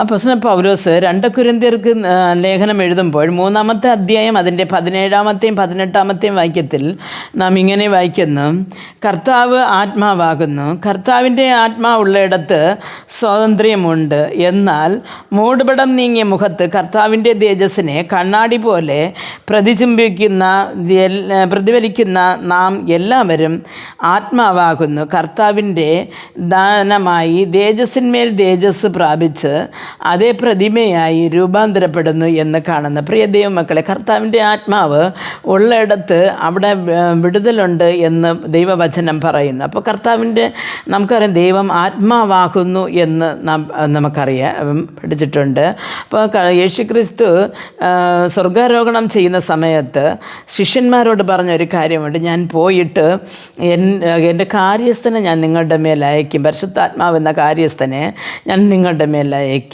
അപ്പോസ്തലൻ പൗലോസ് 2 കൊരിന്ത്യർക്ക് ലേഖനം എഴുതുമ്പോൾ 3-ാമത്തെ അധ്യായം അതിൻ്റെ 17-ാമത്തെയും 18-ാമത്തെയും വാക്യത്തിൽ നാം ഇങ്ങനെ വായിക്കുന്നു: കർത്താവ് ആത്മാവാകുന്നു, കർത്താവിൻ്റെ ആത്മാവുള്ളയിടത്ത് സ്വാതന്ത്ര്യമുണ്ട്. എന്നാൽ മൂടുപടം നീങ്ങിയ മുഖത്ത് കർത്താവിൻ്റെ തേജസ്സിനെ കണ്ണാടി പോലെ പ്രതിഫലിക്കുന്ന നാം എല്ലാവരും ആത്മാവാകുന്നു കർത്താവിൻ്റെ ദാനമായി തേജസ്സിന്മേൽ തേജസ് പ്രാപിച്ച് അതേ പ്രതിമയായി രൂപാന്തരപ്പെടുന്നു എന്ന് കാണുന്നു. പ്രിയ ദൈവമക്കളെ, കർത്താവിൻ്റെ ആത്മാവ് ഉള്ളയിടത്ത് അവിടെ വിടുതലുണ്ട് എന്ന് ദൈവവചനം പറയുന്നു. അപ്പോൾ നമുക്കറിയാം ദൈവം ആത്മാവാകുന്നു എന്ന് നമുക്കറിയാം, പഠിച്ചിട്ടുണ്ട്. അപ്പോൾ യേശുക്രിസ്തു സ്വർഗാരോഹണം ചെയ്യുന്ന സമയത്ത് ശിഷ്യന്മാരോട് പറഞ്ഞൊരു കാര്യമുണ്ട്: ഞാൻ പോയിട്ട് എൻ്റെ കാര്യസ്ഥനെ ഞാൻ നിങ്ങളുടെ മേൽ അയക്കും, പരിശുദ്ധാത്മാവെന്ന കാര്യസ്ഥനെ ഞാൻ നിങ്ങളുടെ മേൽ അയക്കും,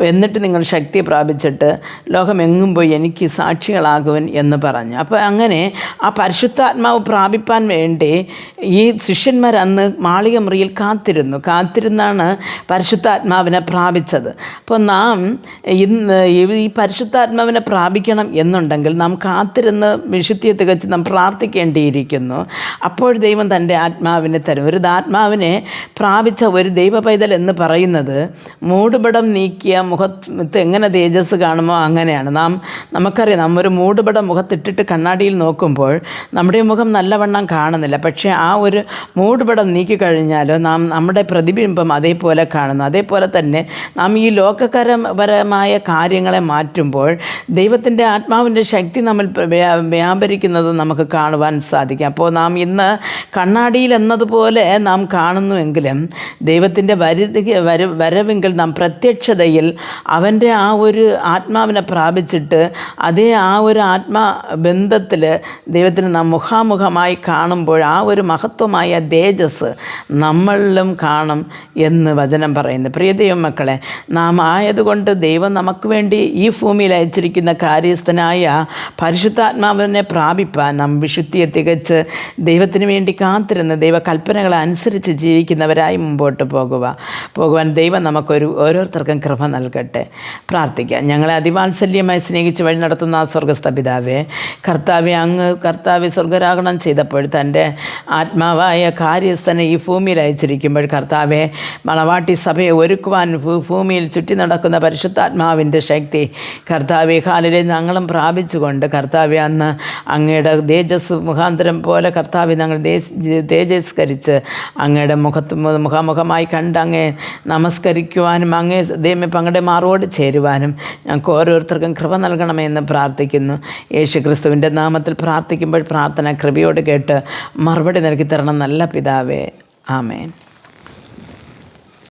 എന്നിട്ട് നിങ്ങൾ ശക്തി പ്രാപിച്ചിട്ട് ലോകമെങ്ങും പോയി എനിക്ക് സാക്ഷികളാകുവൻ എന്ന് പറഞ്ഞു. അപ്പോൾ അങ്ങനെ ആ പരിശുദ്ധാത്മാവ് പ്രാപിപ്പാൻ വേണ്ടി ഈ ശിഷ്യന്മാർ അന്ന് മാളിക മുറിയിൽ കാത്തിരുന്നാണ് പരിശുദ്ധാത്മാവിനെ പ്രാപിച്ചത്. അപ്പോൾ നാം ഇന്ന് ഈ പരിശുദ്ധാത്മാവിനെ പ്രാപിക്കണം എന്നുണ്ടെങ്കിൽ നാം കാത്തിരുന്ന് വിശുദ്ധിയെ തികച്ച് നാം പ്രാർത്ഥിക്കേണ്ടിയിരിക്കുന്നു. അപ്പോൾ ദൈവം തൻ്റെ ആത്മാവിനെ തരും. ഒരു ആത്മാവിനെ പ്രാപിച്ച ഒരു ദൈവ പൈതൽ എന്ന് പറയുന്നത് മൂടുപടം നീക്കിയ മുഖത്ത് എങ്ങനെ തേജസ് കാണുമോ അങ്ങനെയാണ്. നമുക്കറിയാം, നാം ഒരു മൂടുപടം മുഖത്തിട്ടിട്ട് കണ്ണാടിയിൽ നോക്കുമ്പോൾ നമ്മുടെ മുഖം നല്ലവണ്ണം കാണുന്നില്ല. പക്ഷേ ആ ഒരു മൂടുപടം നീക്കിക്കഴിഞ്ഞാൽ നമ്മുടെ പ്രതിബിംബം അതേപോലെ കാണുന്നു. അതേപോലെ തന്നെ നാം ഈ ലോകപരമായ കാര്യങ്ങളെ മാറ്റുമ്പോൾ ദൈവത്തിൻ്റെ ആത്മാവിൻ്റെ ശക്തി നമ്മൾ വ്യാപരിക്കുന്നത് നമുക്ക് കാണുവാൻ സാധിക്കും. അപ്പോൾ നാം ഇന്ന് കണ്ണാടിയിൽ എന്നതുപോലെ നാം കാണുന്നുവെങ്കിലും ദൈവത്തിൻ്റെ വരവെങ്കിൽ നാം പ്രത്യക്ഷതയിൽ അവൻ്റെ ആ ഒരു ആത്മാവിനെ പ്രാപിച്ചിട്ട് അതേ ആ ഒരു ആത്മബന്ധത്തിൽ ദൈവത്തിന് നാം മുഖാമുഖമായി കാണുമ്പോൾ ആ ഒരു മഹത്വമായ തേജസ് നമ്മളിലും കാണും എന്ന് വചനം പറയുന്നു. പ്രിയ ദൈവമക്കളെ, നാം ആയതുകൊണ്ട് ദൈവം നമുക്ക് വേണ്ടി ഈ ഭൂമിയിൽ അയച്ചിരിക്കുന്ന കാര്യസ്ഥനായ പരിശുദ്ധാത്മാവിനെ പ്രാപിപ്പാൻ നാം വിശുദ്ധിയെ തികച്ച് ദൈവത്തിന് വേണ്ടി കാത്തിരുന്ന് ദൈവകൽപ്പനകളെ അനുസരിച്ച് ജീവിക്കുന്നവരായി മുമ്പോട്ട് പോകുവാൻ ദൈവം ഓരോരുത്തർക്കും കൃപ നൽകട്ടെ. പ്രാർത്ഥിക്കാം. ഞങ്ങളെ അതിവാത്സല്യമായി സ്നേഹിച്ച് വഴി നടത്തുന്ന ആ സ്വർഗസ്ഥ പിതാവേ, കർത്താവ് സ്വർഗാരോഹണം ചെയ്തപ്പോൾ തൻ്റെ ആത്മാവായ കാര്യസ്ഥനെ ഈ ഭൂമിയിൽ അയച്ചിരിക്കുമ്പോൾ കർത്താവെ, മണവാട്ടി സഭയെ ഒരുക്കുവാൻ ഭൂമിയിൽ ചുറ്റി നടക്കുന്ന പരിശുദ്ധാത്മാവിൻ്റെ ശക്തി കർത്താവെ കാലിലെ ഞങ്ങളും പ്രാപിച്ചുകൊണ്ട് കർത്താവെ അന്ന് അങ്ങയുടെ തേജസ് മുഖാന്തരം പോലെ കർത്താവെ ഞങ്ങൾ തേജസ്കരിച്ച് അങ്ങയുടെ മുഖാമുഖമായി കണ്ട് അങ്ങേ നമസ്കരിക്കുവാനും അങ്ങേ ദൈവമേ പങ്ങളുടെ മാറോട് ചേരുവാനും ഞങ്ങൾക്ക് ഓരോരുത്തർക്കും കൃപ നൽകണമെന്ന് പ്രാർത്ഥിക്കുന്നു. യേശുക്രിസ്തുവിൻ്റെ നാമത്തിൽ പ്രാർത്ഥിക്കുമ്പോൾ പ്രാർത്ഥന കൃപയോട് കേട്ട് മറുപടി നൽകി തരണം നല്ല പിതാവേ. ആമേൻ.